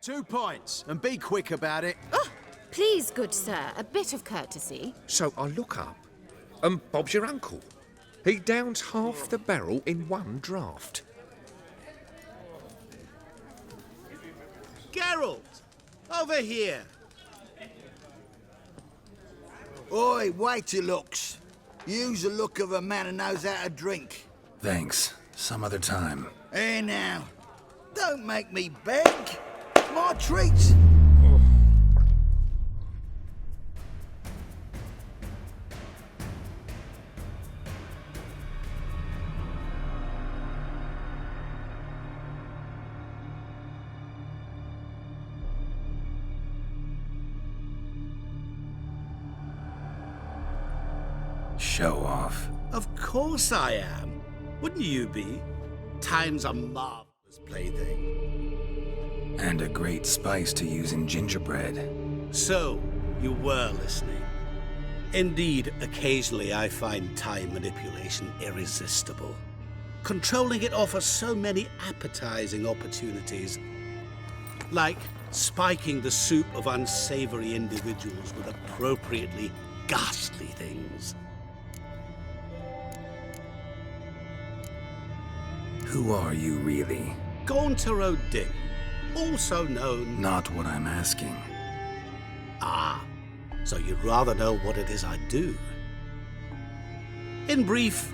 2 points, and be quick about it. Oh, please, good sir, a bit of courtesy. So I look up, and Bob's your uncle. He downs half the barrel in one draught. Geralt! Over here! Oi, wait your looks. Use the look of a man who knows how to drink. Thanks. Some other time. Here now. Don't make me beg. It's my treat. Show off. Of course I am. Wouldn't you be? Time's a marvelous plaything. And a great spice to use in gingerbread. So, you were listening. Indeed, occasionally I find time manipulation irresistible. Controlling it offers so many appetizing opportunities. Like spiking the soup of unsavory individuals with appropriately ghastly things. Who are you, really? Gaunter O'Dimm, also known... Not what I'm asking. Ah, so you'd rather know what it is I do. In brief,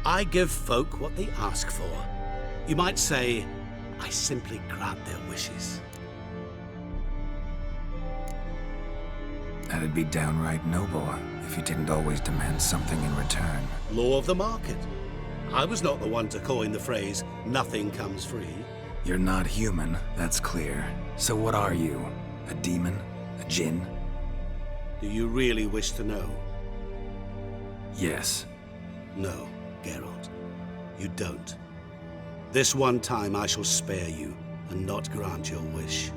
I give folk what they ask for. You might say, I simply grant their wishes. That'd be downright noble if you didn't always demand something in return. Law of the market. I was not the one to coin the phrase, nothing comes free. You're not human, that's clear. So what are you? A demon? A djinn? Do you really wish to know? Yes. No, Geralt. You don't. This one time I shall spare you and not grant your wish.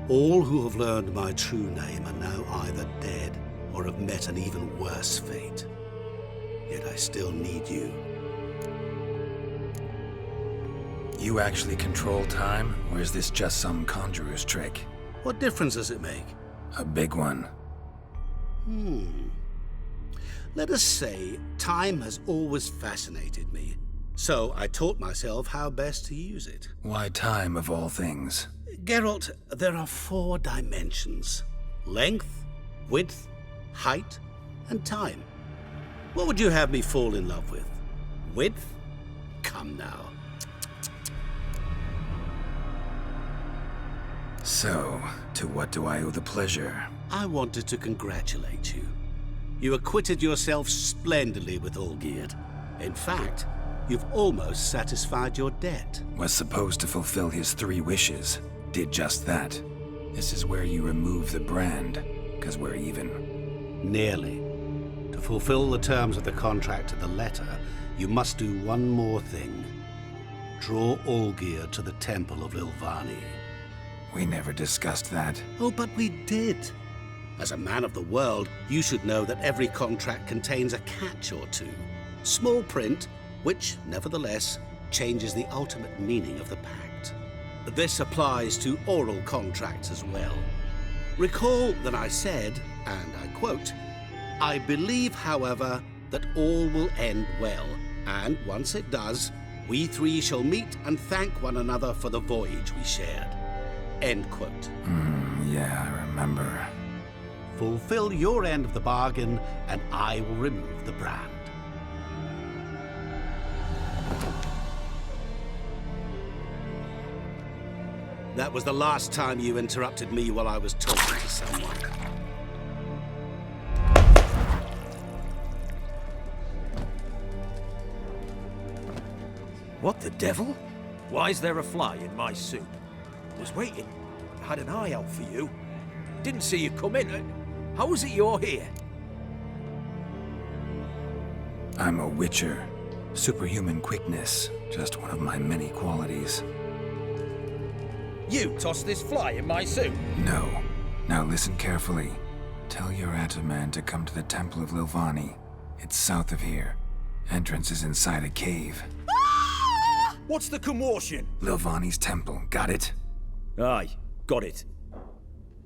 All who have learned my true name are now either dead or have met an even worse fate. Yet I still need you. You actually control time, or is this just some conjurer's trick? What difference does it make? A big one. Let us say time has always fascinated me, so I taught myself how best to use it. Why time, of all things? Geralt, there are 4 dimensions. Length, width, height, and time. What would you have me fall in love with? Width? Come now. So, to what do I owe the pleasure? I wanted to congratulate you. You acquitted yourself splendidly with Olgierd. In fact, you've almost satisfied your debt. Was supposed to fulfill his 3 wishes. Did just that. This is where you remove the brand, 'cause we're even. Nearly. To fulfill the terms of the contract to the letter, you must do one more thing. Draw Olgierd to the Temple of Lilvani. We never discussed that. Oh, but we did. As a man of the world, you should know that every contract contains a catch or two. Small print, which, nevertheless, changes the ultimate meaning of the pact. This applies to oral contracts as well. Recall that I said, and I quote, "I believe, however, that all will end well, and once it does, we 3 shall meet and thank one another for the voyage we shared." End quote. Yeah, I remember. Fulfill your end of the bargain, and I will remove the brand. That was the last time you interrupted me while I was talking to someone. What the devil? Why is there a fly in my soup? Was waiting. Had an eye out for you. Didn't see you come in. How is it you're here? I'm a witcher. Superhuman quickness. Just one of my many qualities. You tossed this fly in my soup? No. Now listen carefully. Tell your Ataman to come to the Temple of Lilvani. It's south of here. Entrance is inside a cave. What's the commotion? Lilvani's temple, got it? Aye. Got it.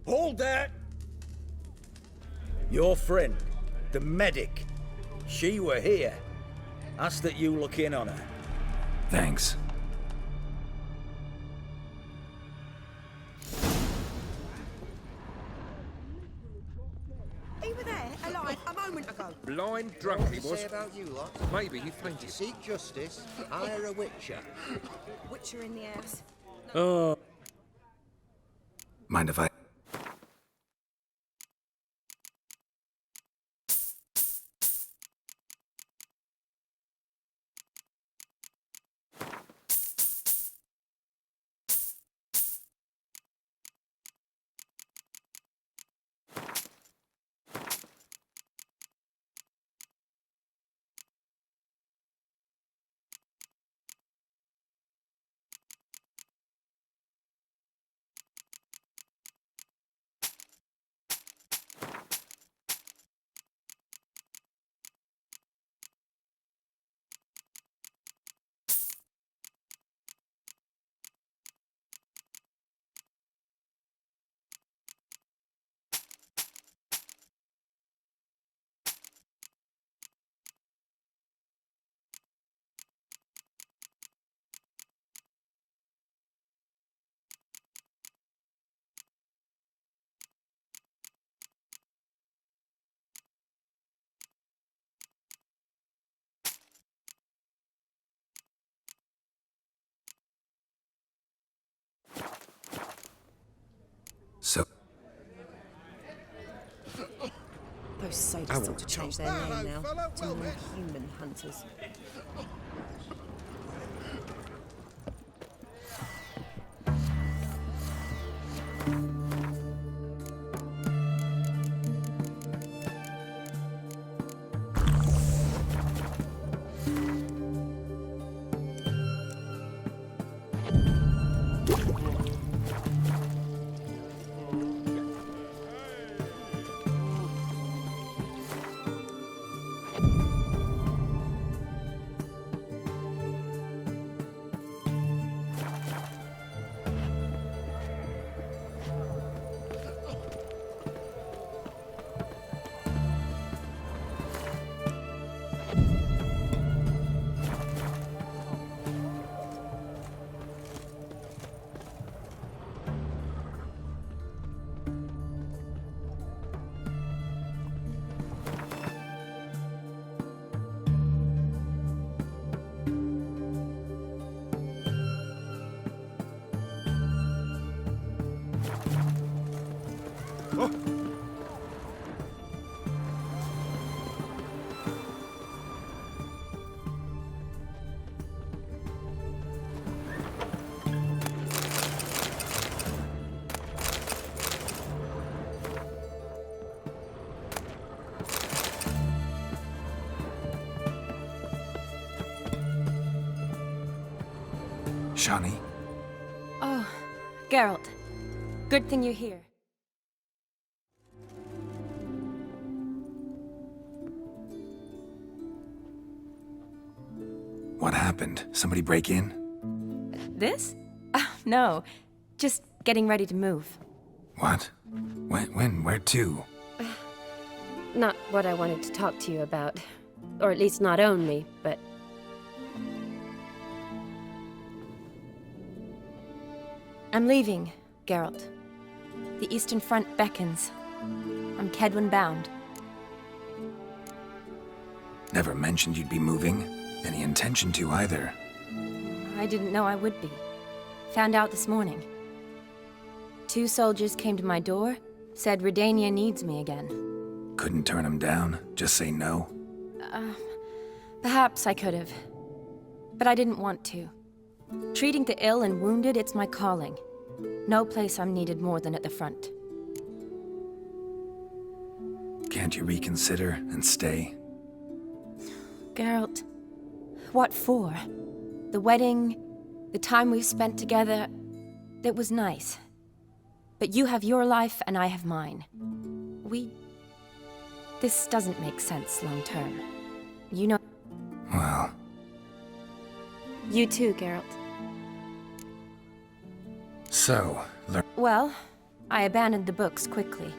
Hold there! Your friend, the medic, she were here. Ask that you look in on her. Thanks. He were there, alive, a moment ago. Blind drunk he Say was. about you lot. Maybe he fainted. Seek justice, hire a witcher. Witcher in the house. Mind if I... So... Those sadists ought to change their name now to non-human hunters. Shani? Oh, Geralt. Good thing you're here. What happened? Somebody break in? This? No. Just getting ready to move. What? When? Where to? Not what I wanted to talk to you about. Or at least not only, but... I'm leaving, Geralt. The Eastern Front beckons. I'm Kedwin bound. Never mentioned you'd be moving. Any intention to either. I didn't know I would be. Found out this morning. 2 soldiers came to my door, said Redania needs me again. Couldn't turn him down? Just say no? Perhaps I could have. But I didn't want to. Treating the ill and wounded, it's my calling. No place I'm needed more than at the front. Can't you reconsider and stay? Geralt, what for? The wedding, the time we've spent together, it was nice. But you have your life and I have mine. This doesn't make sense long term. You know... Well... You too, Geralt. So, learn... Well, I abandoned the books quickly.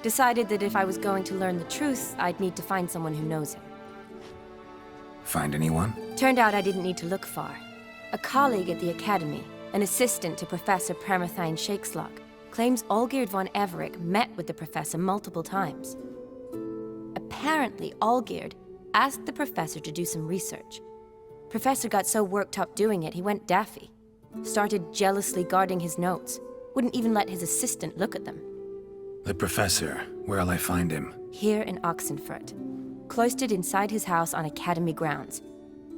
Decided that if I was going to learn the truth, I'd need to find someone who knows him. Find anyone? Turned out I didn't need to look far. A colleague at the Academy, an assistant to Professor Premathine Shakeslog, claims Olgierd von Everec met with the professor multiple times. Apparently, Olgierd asked the professor to do some research. Professor got so worked up doing it, he went daffy. Started jealously guarding his notes. Wouldn't even let his assistant look at them. The professor. Where'll I find him? Here in Oxenfurt. Cloistered inside his house on Academy grounds.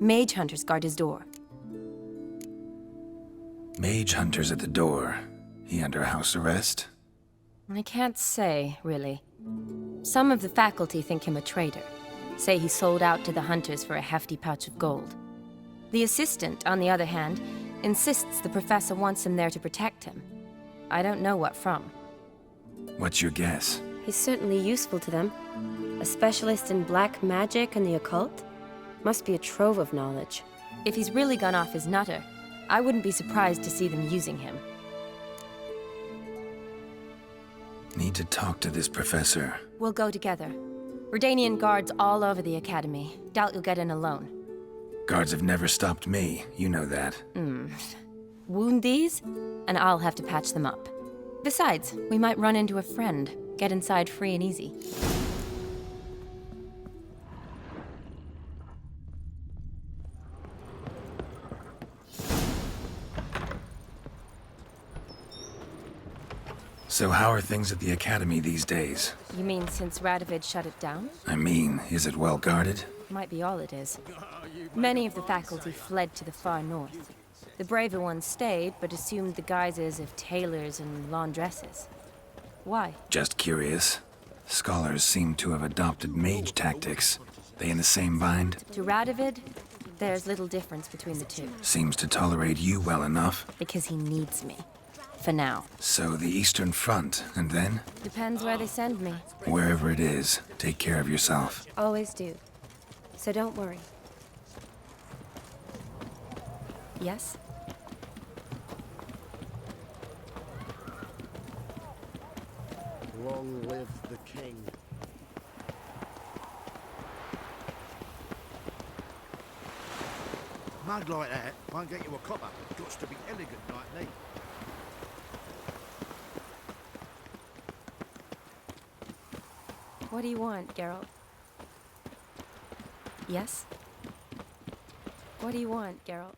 Mage hunters guard his door. Mage hunters at the door. He under house arrest? I can't say, really. Some of the faculty think him a traitor. Say he sold out to the hunters for a hefty pouch of gold. The assistant, on the other hand, insists the professor wants him there to protect him. I don't know what from. What's your guess? He's certainly useful to them. A specialist in black magic and the occult? Must be a trove of knowledge. If he's really gone off his nutter, I wouldn't be surprised to see them using him. Need to talk to this professor. We'll go together. Redanian guards all over the Academy. Doubt you'll get in alone. Guards have never stopped me, you know that. Wound these, and I'll have to patch them up. Besides, we might run into a friend. Get inside free and easy. So how are things at the Academy these days? You mean since Radovid shut it down? I mean, is it well guarded? Might be all it is. Many of the faculty fled to the far north. The braver ones stayed, but assumed the guises of tailors and laundresses. Why? Just curious. Scholars seem to have adopted mage tactics. They in the same bind? To Radovid, there's little difference between the two. Seems to tolerate you well enough. Because he needs me. For now. So the Eastern Front, and then? Depends where they send me. Wherever it is, take care of yourself. Always do. So don't worry. Yes? Long live the king. Mug like that won't get you a copper. Got to be elegant like me. What do you want, Geralt? Yes? What do you want, Geralt?